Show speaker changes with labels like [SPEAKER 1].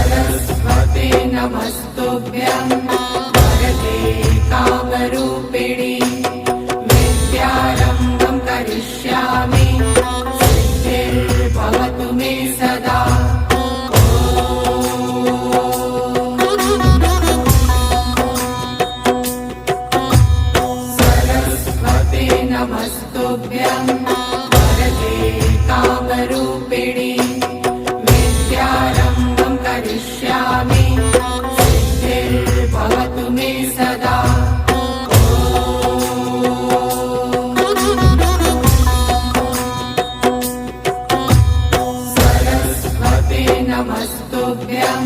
[SPEAKER 1] सरस्वते नमस्तुभ्यं वरदे कामरूपिणि विद्यारम्भं करिष्यामि सिद्धिर्भवतु मे सदा। सरस्वते नमस्तुभ्यं वरदे कामरूपिणि विद्यारम्भं करिष्यामि सिद्धिर्भवतु मे सदा। सरस्वते नमस्तुभ्यं